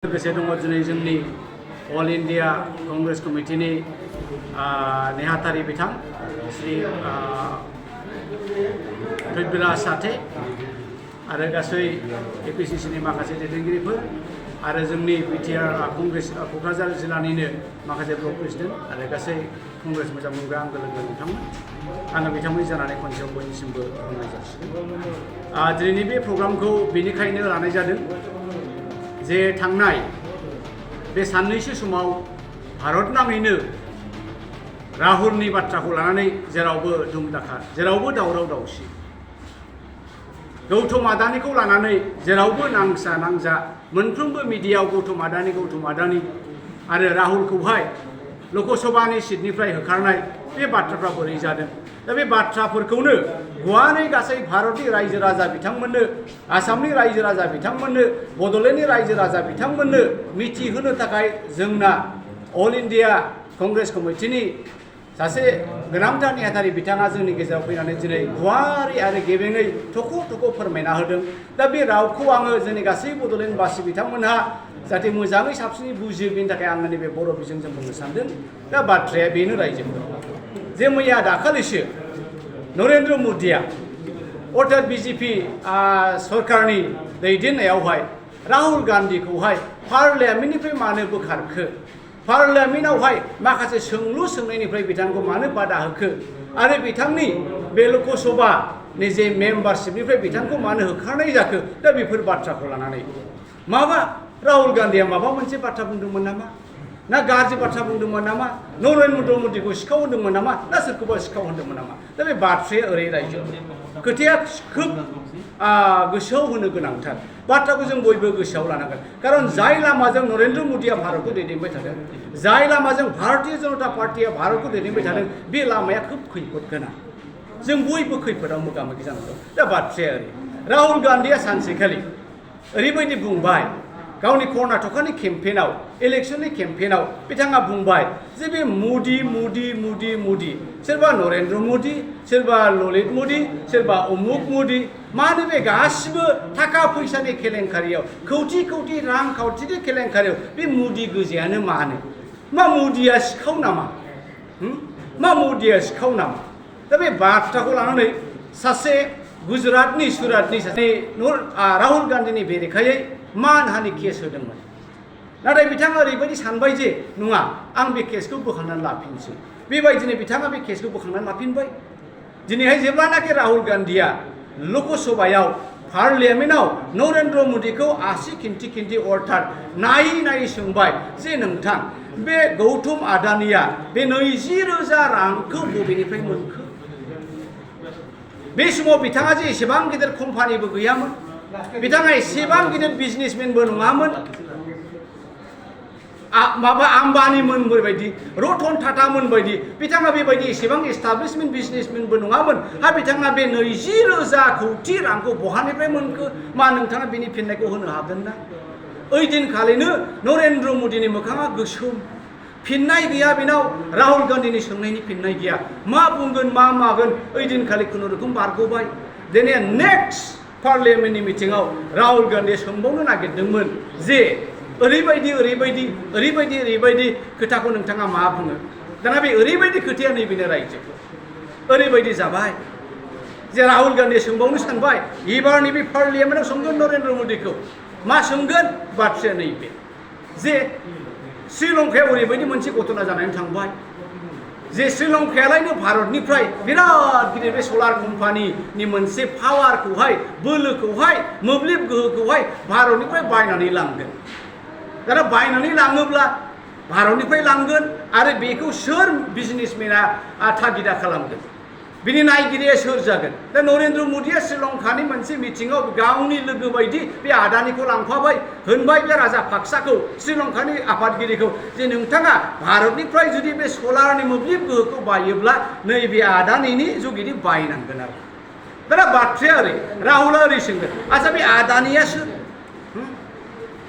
लोगोसे दङ दिनै जोंनि अल इन्डिया कंग्रेस कमिटिनि नेहाथारि बिथां श्री पृथ्वीराज साथे आरो गासै एपिसिसिनि माखासे दैदेनगिरिफोर आरो जोंनि बिटिआर कंग्रेस क'क्राझार जिल्लानिनो माखासे ब्लक प्रेसिडेन्ट आरो गासै कंग्रेस मोजां मोनग्रा आंगो लोगो बिथांमोन आङो बिथांमोननि जानानै खनसेयाव बयनिसिमबो खुलुमनाय जासिगोन। दिनैनि बे प्रग्रामखौ बेनिखायनो लानाय जादों जे थांनाय बे साननैसो समाव भारत नाङैनो राहुलनि बाथ्राखौ लानानै जेरावबो दुमदाखार जेरावबो दावराव दावसि गौतम आदानिखौ लानानै जेरावबो नांसा नांजा मोनफ्रोमबो मिडियायाव गौतम आदानि आरो राहुलखौहाय लकसभानि सिटनिफ्राय होखारनाय बे बाथ्राफ्रा बोरै जादों दा बे बाथ्राफोरखौनो गुवारै गासै भारतनि रायजो राजा बिथांमोननो आसामनि रायजो राजा बिथांमोननो बड'लेण्डनि रायजो राजा बिथांमोननो मिथिहोनो थाखाय जोंना अल इन्डिया कंग्रेस कमिटिनि सासे गोनांथार नेहाथारि बिथाङा जोंनि गेजेराव फैनानै दिनै गुवारै आरो गेबेङै थख' फोरमायना होदों। दा बे रावखौ आङो जोंनि गासै बड'लेण्डबासि बिथांमोनहा जाहाथे मोजाङै साबसिनै बुजियो बेनि थाखाय आङो नैबे बर' बिजोंजों बुंनो सानदों। दा बाथ्राया बेनो रायजोफोर जे मैया दाखालिसो नरेन्द्र मदिया अर्थात बिजेपि सरकारनि दैदेननायावहाय राहुल गान्धीखौहाय पार्लियामेन्टनिफ्राय मानो बोखारखो पार्लियामेन्टआवहाय माखासे सोंलु सोंनायनिफ्राय बिथांखौ मानो बादा होखो आरो बिथांनि बे लकसभानि जे मेम्बारशिपनिफ्राय बिथांखौ मानो होखारनाय जाखो दा बेफोर बाथ्राखौ लानानै माबा राहुल गान्धीया माबा मोनसे बाथ्रा बुंदोंमोन नामा ना गाज्रि बाथ्रा बुंदोंमोन नामा नरेन्द्र मदिखौ सिखाव होदोंमोन नामा ना सोरखौबा सिखाव होदोंमोन नामा दा बे बाथ्राया ओरै रायजो खोथाया खोब गोसोआव होनो गोनांथार बाथ्राखौ जों बयबो गोसोआव लानांगोन खारन जाय लामाजों नरेन्द्र मदिया भारतखौ दैदेनबाय थादों जाय लामाजों भारतीय जनता पार्टिया भारतखौ दैदेनबाय थादों बे लामाया खोब खैफोद गोनां जों बयबो खैफोदाव मोगा मोगि जानांगौ। दा बाथ्राया ओरै राहुल गान्धीया सानसेखालि ओरैबायदि बुंबाय गावनि कर्नाटकानि केम्पेनाव इलेक्शननि केम्पेनाव बिथाङा बुंबाय जे बे मदि सोरबा नरेन्द्र मदि सोरबा ललित मदि सोरबा अमुक मदि मानो बे गासिबो थाखा फैसानि केलेंकारियाव खौथि रांखावथिनि केलेंकारियाव बे मदि गोजायानो मानो मा मदिया सिखाव नामा मा मदिया सिखाव नामा दा बे बाथ्राखौ लानानै सासे गुजरातनि सुरातनि सासे राहुल गान्धीनि बेरेखायै मानहानि केस होदोंमोन नाथाय बिथाङा ओरैबायदि सानबाय जे नङा आं बे केसखौ बोखांनानै लाफिनसै बेबायदिनो बिथाङा बे केसखौ बोखांनानै लाफिनबाय। दिनैहाय जेब्लानाखि राहुल गान्धीया लकसभायाव पार्लियामेन्टआव नरेन्द्र मदिखौ आसि खिन्थि अर्थात नायै सोंबाय जे नोंथां बे गौतम आदानिया बे 20,000 रांखौ बबेनिफ्राय मोनखो बे समाव बिथाङा जे एसेबां गिदिर कम्पानिबो गैयामोन बिथाङा एसेबां गिदिर बिजनेसमेनबो नङामोन माबा आम्बानिमोन बायदि रतन टाटामोन बायदि बिथाङा बेबायदि एसेबां एस्टाब्लिशमेन्ट बिजनेसमेनबो नङामोन बिथाङा बे 20,000 कौटि रांखौ बहानिफ्राय मोनखो मा नोंथाङा बेनि फिननायखौ होनो हागोन ना? ओइ दिनखालिनो नरेन्द्र मदिनि मोखाङा गोसोम फिननाय गैया बेनाव राहुल गान्धीनि सोंनायनि फिननाय गैया मा बुंगोन मा मागोन ओइ दिनखालि खुनुरुखुम बारग'बाय। दिनै नेक्स्ट पार्लियामेन्टनि मिटिङाव राहुल गान्धीया सोंबावनो नागिरदोंमोन जे ओरैबायदि खोथाखौ नोंथाङा मा बुङो दाना बे ओरैबायदि खोथाया नैबेनो रायजो ओरैबायदि जाबाय जे राहुल गान्धीया सोंबावनो सानबाय एबार नैबे पार्लियामेन्टआव सोंगोन नरेन्द्र मदिखौ मा सोंगोन बाथ्राया नैबे जे श्रीलंकायाव ओरैबायदि मोनसे घटना जानानै थांबाय जे श्रीलंकायालायनो भारतनिफ्राय बिराद गिदिर बे सलार कम्पानिनि मोनसे पावारखौहाय बोलोखौहाय मोब्लिब गोहोखौहाय भारतनिफ्राय बायनानै लांगोन दाना बायनानै लाङोब्ला भारतनिफ्राय लांगोन आरो बेखौ सोर बिजनेसमेना थागिदा खालामगोन बिनि नायगिरिया सोर जागोन दा नरेन्द्र मदिया श्रीलंकानि मोनसे मिटिङाव गावनि लोगो बायदि बे आदानिखौ लांफाबाय होनबाय बे राजा फाक्साखौ श्रीलंकानि आफादगिरिखौ जे नोंथाङा भारतनिफ्राय जुदि बे सलारनि मोब्लिब गोहोखौ बायोब्ला नैबे आदानिनि जुगिदि बायनांगोन आरो दाना बाथ्राया ओरै राहुला ओरै सोंगोन आच्छा बे आदानिया सोर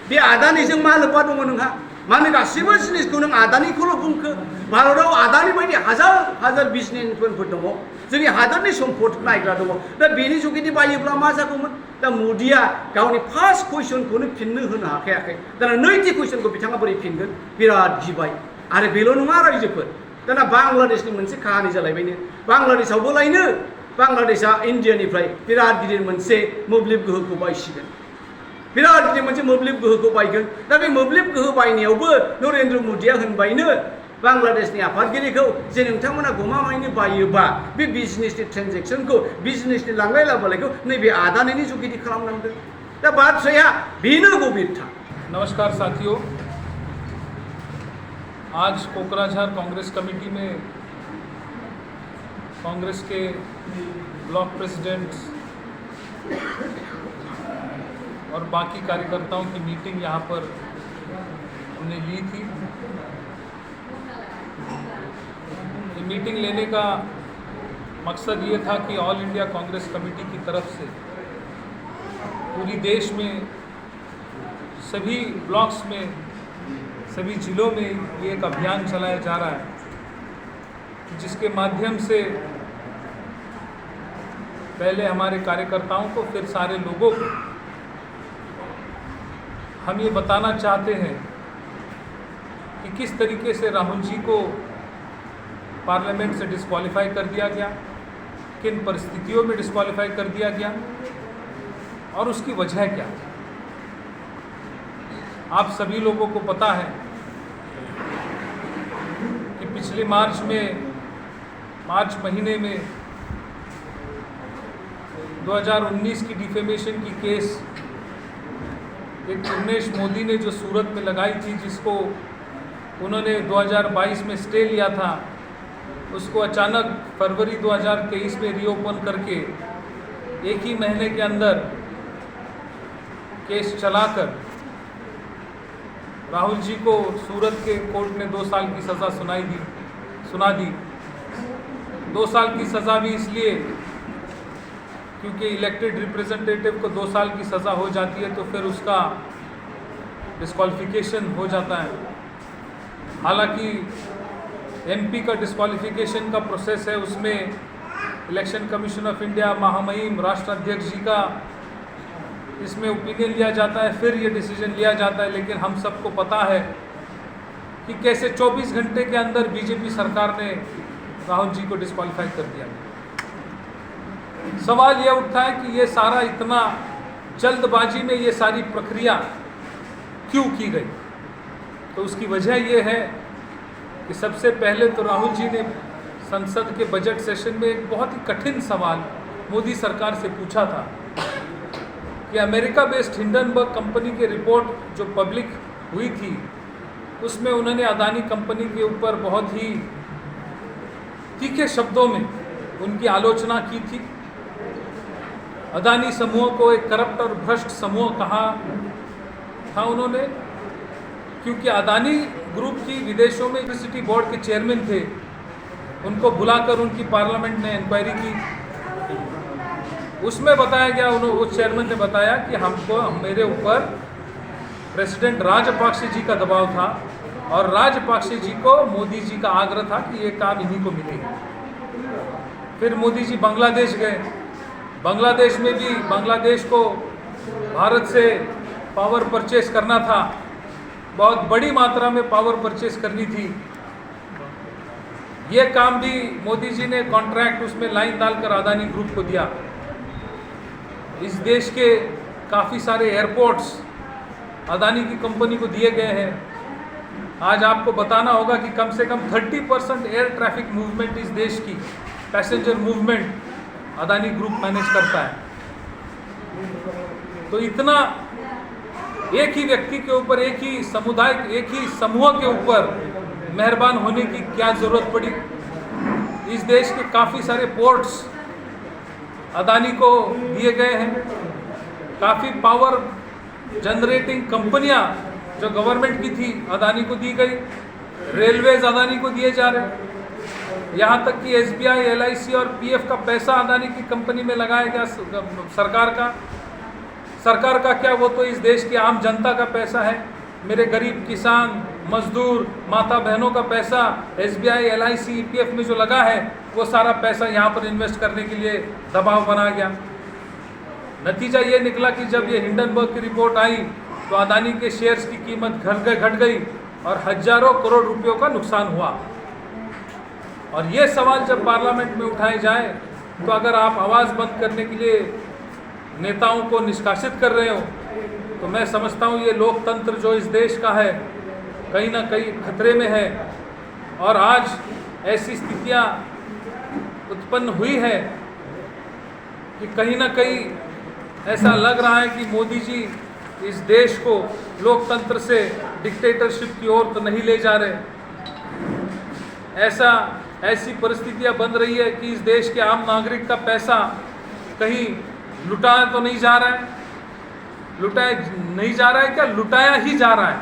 बे आदानिजों मा लोब्बा दङ नोंहा मानो गासिबो जिनिसखौ नों आदानिखौल' बुंखो भारताव आदानि बायदि हाजार बिजनेसमेनफोर दङ जोंनि हादरनि सम्पद नायग्रा दङ दा बेनि जुगिदि बायोब्ला मा जागौमोन दा मोदिया गावनि फार्स्ट कुइसनखौनो फिननो होनो हाखायाखै दाना नैथि कुइसनखौ बिथाङा बोरै फिनगोन बिराद गिबाय आरो बेल' नङा रायजोफोर दाना बांलादेशनि मोनसे काहानि जालायबायनो बांलादेशआवबो लायनो बांलादेशआ इन्डियानिफ्राय बिराद गिदिर मोनसे मोब्लिब गोहोखौ बायसिगोन बिराद गिदिर मोनसे मोब्लिब गोहोखौ बायगोन दा बे मोब्लिब गोहो बायनायावबो नरेन्द्र मोदिया होनबायनो बांलादेशनि आफादगिरिखौ जे नोंथांमोना गमामायैनो बायोबा बे बिजनेसनि ट्रेन्जेक्सनखौ बिजनेसनि लांलाय लाबोलायखौ नैबे आदानिनि जुगिदि खालामनांगोन दा बाथ्राया बेनो गभीरथा। नमस्कार साथियों, आज कोकराझार कांग्रेस कमेटी में कांग्रेस के ब्लॉक प्रेसिडेंट्स और बाकी कार्यकर्ताओं की मीटिंग यहाँ पर हमने ली थी। ये मीटिंग लेने का मकसद ये था कि ऑल इंडिया कांग्रेस कमेटी की तरफ से पूरी देश में सभी ब्लॉक्स में सभी जिलों में ये एक अभियान चलाया जा रहा है जिसके माध्यम से पहले हमारे कार्यकर्ताओं को फिर सारे लोगों को हम ये बताना चाहते हैं कि किस तरीके से राहुल जी को पार्लियामेंट से डिस्क्वालीफाई कर दिया गया, किन परिस्थितियों में डिस्क्वालीफाई कर दिया गया और उसकी वजह क्या। आप सभी लोगों को पता है कि पिछले मार्च महीने में 2019 की डिफेमेशन की केस एक उमेश मोदी ने जो सूरत में लगाई थी, जिसको उन्होंने 2022 में स्टे लिया था, उसको अचानक फरवरी 2023 में रीओपन करके एक ही महीने के अंदर केस चलाकर राहुल जी को सूरत के कोर्ट ने 2 साल की सज़ा सुना दी। 2 साल की सज़ा भी इसलिए क्योंकि इलेक्टेड रिप्रेजेंटेटिव को 2 साल की सज़ा हो जाती है तो फिर उसका डिस्क्वालिफिकेशन हो जाता है। हालांकि एमपी का डिस्क्वालिफिकेशन का प्रोसेस है, उसमें इलेक्शन कमीशन ऑफ इंडिया, महामहिम राष्ट्राध्यक्ष जी का इसमें ओपिनियन लिया जाता है, फिर ये डिसीजन लिया जाता है। लेकिन हम सबको पता है कि कैसे 24 घंटे के अंदर बीजेपी सरकार ने राहुल जी को डिस्क्वालीफाई कर दिया। सवाल यह उठता है कि ये सारा इतना जल्दबाजी में ये सारी प्रक्रिया क्यों की गई। तो उसकी वजह ये है कि सबसे पहले तो राहुल जी ने संसद के बजट सेशन में एक बहुत ही कठिन सवाल मोदी सरकार से पूछा था कि अमेरिका बेस्ड हिंडनबर्ग कंपनी की रिपोर्ट जो पब्लिक हुई थी, उसमें उन्होंने अदानी कंपनी के ऊपर बहुत ही तीखे शब्दों में उनकी आलोचना की थी। अदानी समूह को एक करप्ट और भ्रष्ट समूह कहा था उन्होंने, क्योंकि अदानी ग्रुप की विदेशों में इलेक्ट्रिसिटी बोर्ड के चेयरमैन थे, उनको बुलाकर उनकी पार्लियामेंट ने इंक्वायरी की। उसमें बताया गया, उस चेयरमैन ने बताया कि मेरे ऊपर प्रेसिडेंट राजपक्षे जी का दबाव था और राजपक्षे जी को मोदी जी का आग्रह था कि ये काम इन्हीं को मिलेगा। फिर मोदी जी बांग्लादेश गए, बांग्लादेश में भी बांग्लादेश को भारत से पावर परचेस करना था, बहुत बड़ी मात्रा में पावर परचेस करनी थी। ये काम भी मोदी जी ने कॉन्ट्रैक्ट उसमें लाइन डालकर अदानी ग्रुप को दिया। इस देश के काफ़ी सारे एयरपोर्ट्स अदानी की कंपनी को दिए गए हैं। आज आपको बताना होगा कि कम से कम 30% एयर ट्रैफिक मूवमेंट इस देश की passenger movement Adani group manage करता है। तो इतना एक ही व्यक्ति के ऊपर, एक ही समुदाय, एक ही समूह के ऊपर मेहरबान होने की क्या ज़रूरत पड़ी। इस देश के काफ़ी सारे पोर्ट्स अदानी को दिए गए हैं, काफ़ी पावर जनरेटिंग कंपनियां जो गवर्नमेंट की थी अदानी को दी गई, रेलवेज अदानी को दिए जा रहे हैं, यहाँ तक कि SBI, LIC और PF का पैसा अदानी की कंपनी में लगाया गया सरकार का क्या, वो तो इस देश की आम जनता का पैसा है। मेरे गरीब किसान, मजदूर, माता बहनों का पैसा SBI, LIC, EPF में जो लगा है वो सारा पैसा यहाँ पर इन्वेस्ट करने के लिए दबाव बना गया। नतीजा ये निकला कि जब ये हिंडनबर्ग की रिपोर्ट आई तो अदानी के शेयर्स की कीमत घट गई और हजारों करोड़ रुपयों का नुकसान हुआ। और ये सवाल जब पार्लियामेंट में उठाए जाए तो अगर आप आवाज़ बंद करने के लिए नेताओं को निष्कासित कर रहे हो तो मैं समझता हूँ ये लोकतंत्र जो इस देश का है कहीं ना कहीं खतरे में है। और आज ऐसी स्थितियाँ उत्पन्न हुई है कि कहीं ना कहीं ऐसा लग रहा है कि मोदी जी इस देश को लोकतंत्र से डिक्टेटरशिप की ओर तो नहीं ले जा रहे। ऐसी परिस्थितियां बन रही है कि इस देश के आम नागरिक का पैसा कहीं लुटाया तो नहीं जा रहा है, लुटाया नहीं जा रहा है क्या, लुटाया ही जा रहा है।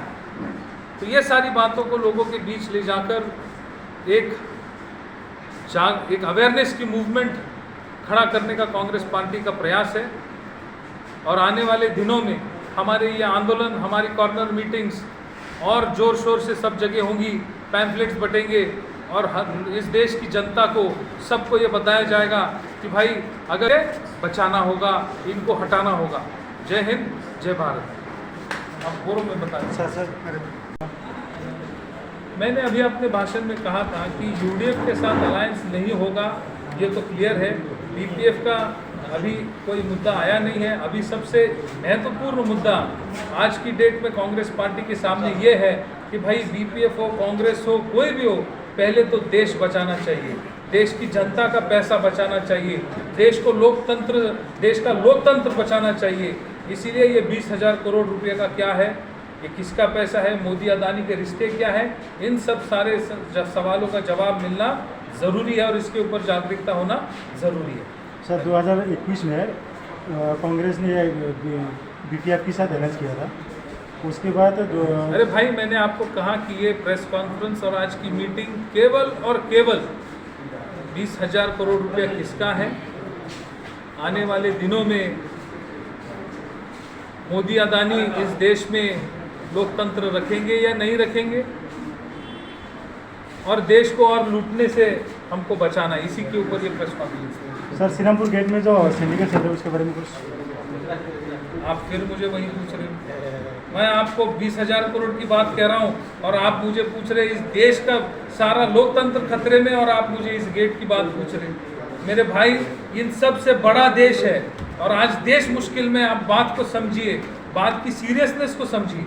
तो ये सारी बातों को लोगों के बीच ले जाकर एक अवेयरनेस की मूवमेंट खड़ा करने का कांग्रेस पार्टी का प्रयास है। और आने वाले दिनों में हमारे ये आंदोलन, हमारी कॉर्नर मीटिंग्स और ज़ोर शोर से सब जगह होंगी, पैम्फलेट्स बटेंगे और इस देश की जनता को सबको ये बताया जाएगा कि भाई अगर बचाना होगा, इनको हटाना होगा। जय हिंद, जय भारत। अब बोरो में बताएं। सर मैंने अभी अपने भाषण में कहा था कि यूडीएफ के साथ अलायंस नहीं होगा, ये तो क्लियर है। बीपीएफ का अभी कोई मुद्दा आया नहीं है। अभी सबसे महत्वपूर्ण मुद्दा आज की डेट में कांग्रेस पार्टी के सामने ये है कि भाई बीपीएफ हो, कांग्रेस हो, कोई भी हो, पहले तो देश बचाना चाहिए, देश की जनता का पैसा बचाना चाहिए, देश का लोकतंत्र बचाना चाहिए। इसीलिए ये 20,000 करोड़ रुपए का क्या है, ये किसका पैसा है, मोदी अदानी के रिश्ते क्या है, इन सब सारे सवालों का जवाब मिलना ज़रूरी है और इसके ऊपर जागरूकता होना ज़रूरी है। सर 2021 में कांग्रेस ने बीपीएफ के साथ अलायंस किया था, उसके बाद अरे भाई मैंने आपको कहा कि ये प्रेस कॉन्फ्रेंस और आज की मीटिंग केवल और केवल 20,000 करोड़ रुपया किसका है। आने वाले दिनों में मोदी अदानी इस देश में लोकतंत्र रखेंगे या नहीं रखेंगे और देश को और लूटने से हमको बचाना, इसी के ऊपर ये प्रेस कॉन्फ्रेंस है। सर श्रीरामपुर गेट में जो सिंडिकेट चल रहा है उसके बारे में कुछ आप फिर मुझे वही पूछ रहे हो। मैं आपको 20,000 करोड़ की बात कह रहा हूँ और आप मुझे पूछ रहे इस देश का सारा लोकतंत्र खतरे में और आप मुझे इस गेट की बात पूछ रहे। मेरे भाई इन सब से बड़ा देश है और आज देश मुश्किल में। आप बात को समझिए, बात की सीरियसनेस को समझिए।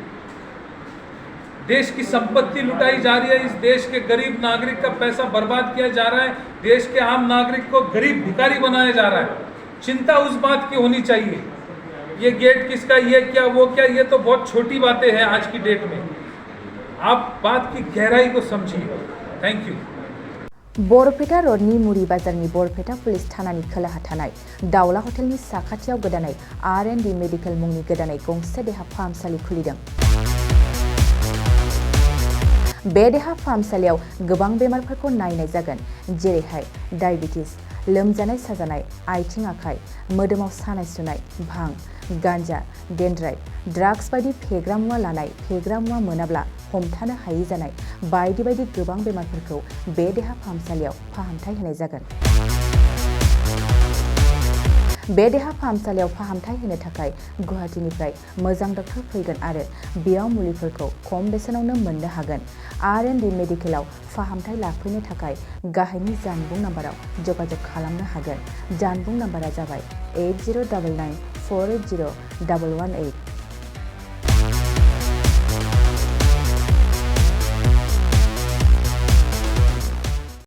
देश की संपत्ति लुटाई जा रही है, इस देश के गरीब नागरिक का पैसा बर्बाद किया जा रहा है, देश के आम नागरिक को गरीब भिखारी बनाया जा रहा है। चिंता उस बात की होनी चाहिए। ये गेट किसका, ये क्या, वो क्या, ये तो बहुत छोटी बातें हैं आज की डेट में। आप बात की गहराई को समझिए। Thank you. बरपेटा रोडनि मुरी बाजारनि बरपेटा पुलिस थानानि खोलाहा थानाय दावला हटेलनि साखाथियाव गोदानै R&D मेडिकेल मुंनि गोदानै गंसे देहा फाहामसालि खुलिदों। बे देहा फाहामसालियाव गोबां बेमारफोरखौ नायनाय जागोन, जेरैहाय डायबिटिस, लोमजानाय साजानाय, आथिं आखाइ, मोदोमाव सानाय सुनाय, भां, गांजा, डेन्ड्राइट, ड्राग्स बायदि फेग्रा मुवा लानाय, फेग्रा मुवा मोनाब्ला हमथानो हायै जानाय बायदि बायदि गोबां बेमारफोरखौ बे देहा फाहामसालियाव फाहामथाय होनाय जागोन। बे देहा फाहामसालियाव फाहामथाय होनो थाखाय गुवाहाटीनिफ्राय मोजां डक्टर फैगोन आरो बेयाव मुलिफोरखौ खम बेसेनावनो मोननो हागोन। R&D मेडिकेलाव फाहामथाय लाफैनो थाखाय गाहायनि जानबुं नाम्बाराव जगाजग खालामनो हागोन। जानबुं नाम्बारा जाबाय 8099 480 118।